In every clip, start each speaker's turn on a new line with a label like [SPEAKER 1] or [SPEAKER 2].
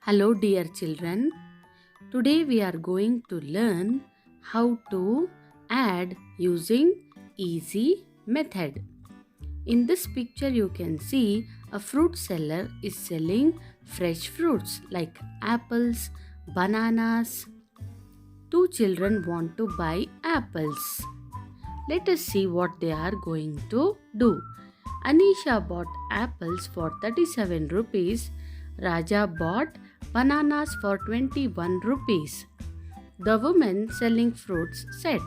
[SPEAKER 1] Hello, dear children. Today we are going to learn how to add using easy method. In this picture, you can see a fruit seller is selling fresh fruits like apples, bananas. Two children want to buy apples. Let us see what they are going to do. Anisha bought apples for 37 rupees. Raja bought bananas for 21 rupees. The woman selling fruits said,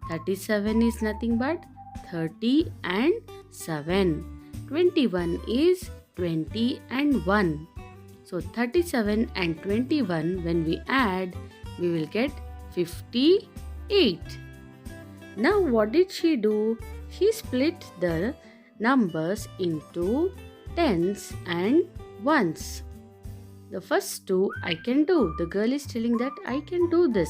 [SPEAKER 1] 37 is nothing but 30 and 7. 21 is 20 and 1. So 37 and 21 when we add, we will get 58. Now what did she do? She split the numbers into tens and ones. The first two I can do. The girl is telling that I can do this.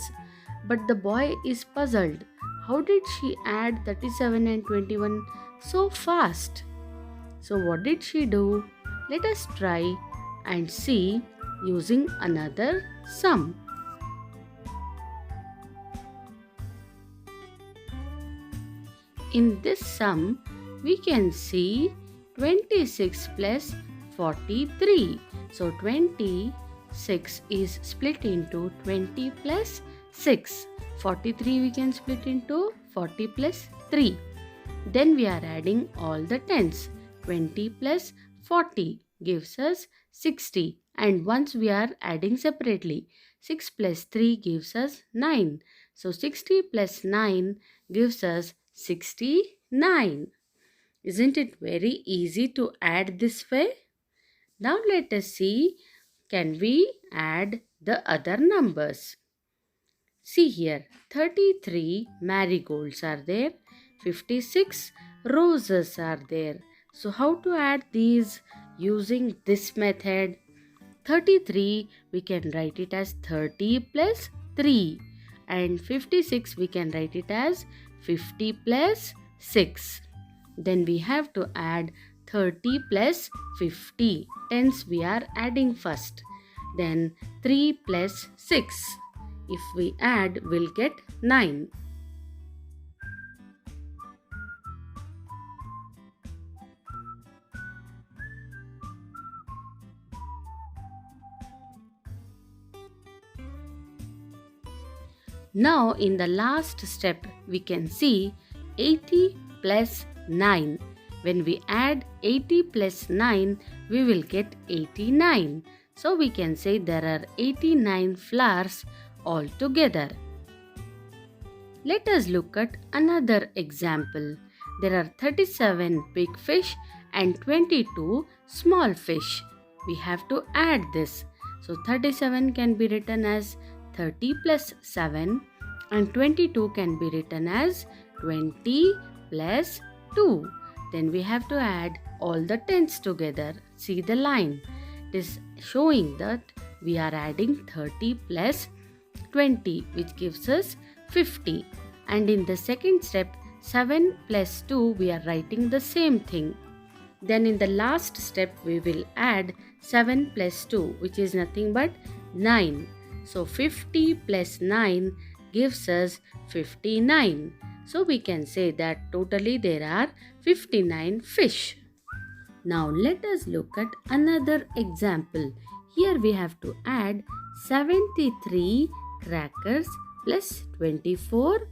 [SPEAKER 1] But the boy is puzzled. How did she add 37 and 21 so fast? So what did she do? Let us try and see using another sum. In this sum, we can see 26 plus 43. So 26 is split into 20 plus 6. 43 we can split into 40 plus 3. Then we are adding all the tens. 20 plus 40 gives us 60. And once we are adding separately, 6 plus 3 gives us 9. So 60 plus 9 gives us 69. Isn't it very easy to add this way? Now let us see, can we add the other numbers? See here, 33 marigolds are there, 56 roses are there. So how to add these using this method? 33 we can write it as 30 plus 3 and 56 we can write it as 50 plus 6. Then we have to add 30 plus 50. Tens we are adding first. Then 3 plus 6. If we add, we'll get 9. Now in the last step we can see 80 plus 9. When we add 80 plus 9 we will get 89. So we can say there are 89 flowers altogether. Let us look at another example. There are 37 big fish and 22 small fish. We have to add this. So 37 can be written as 30 plus 7 and 22 can be written as 20 plus 2. Then we have to add all the tens together. See the line. It is showing that we are adding 30 plus 20 which gives us 50. And in the second step 7 plus 2 we are writing the same thing. Then in the last step we will add 7 plus 2 which is nothing but 9. So 50 plus 9 gives us 59. So we can say that totally there are 59 fish. Now let us look at another example. Here we have to add 73 crackers plus 24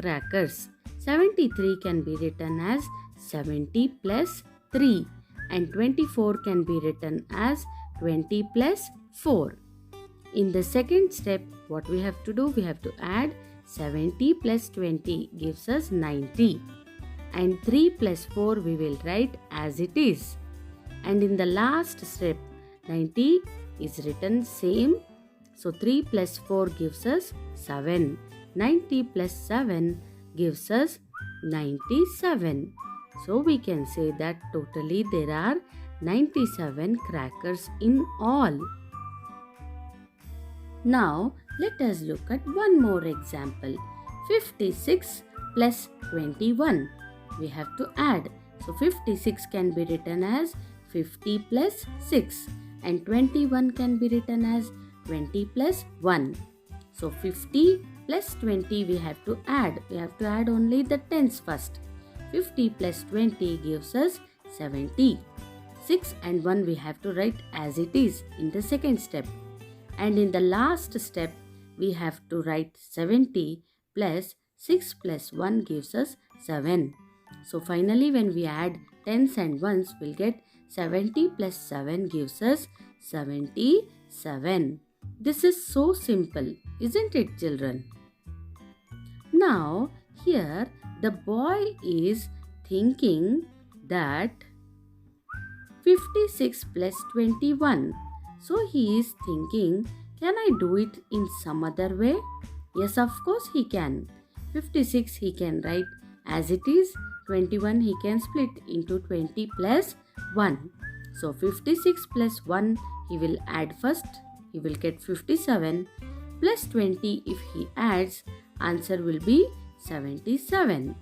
[SPEAKER 1] crackers. 73 can be written as 70 plus 3 and 24 can be written as 20 plus 4. In the second step, what we have to do? We have to add 70 plus 20 gives us 90. And 3 plus 4 we will write as it is. And in the last step, 90 is written same. So 3 plus 4 gives us 7. 90 plus 7 gives us 97. So we can say that totally there are 97 crackers in all. Now let us look at one more example. 56 plus 21. We have to add. So 56 can be written as 50 plus 6 and 21 can be written as 20 plus 1. So 50 plus 20 we have to add. We have to add only the tens first. 50 plus 20 gives us 70. 6 and 1 we have to write as it is in the second step. And in the last step we have to write 70 plus 6 plus 1 gives us 7. So finally when we add tens and ones we'll get 70 plus 7 gives us 77. This is so simple, isn't it, children? Now here the boy is thinking that 56 plus 21. So he is thinking, can I do it in some other way? Yes, of course he can. 56 he can write as it is. 21 he can split into 20 plus 1. So 56 plus 1 he will add first. He will get 57 plus 20 if he adds, answer will be 77.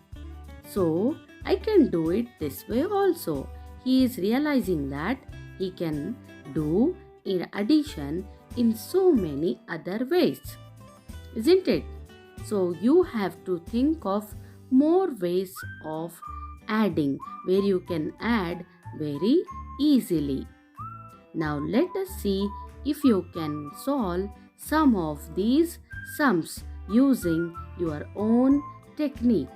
[SPEAKER 1] So I can do it this way also. He is realizing that he can do in addition in so many other ways, isn't it? So you have to think of more ways of adding where you can add very easily. Now let us see if you can solve some of these sums using your own technique.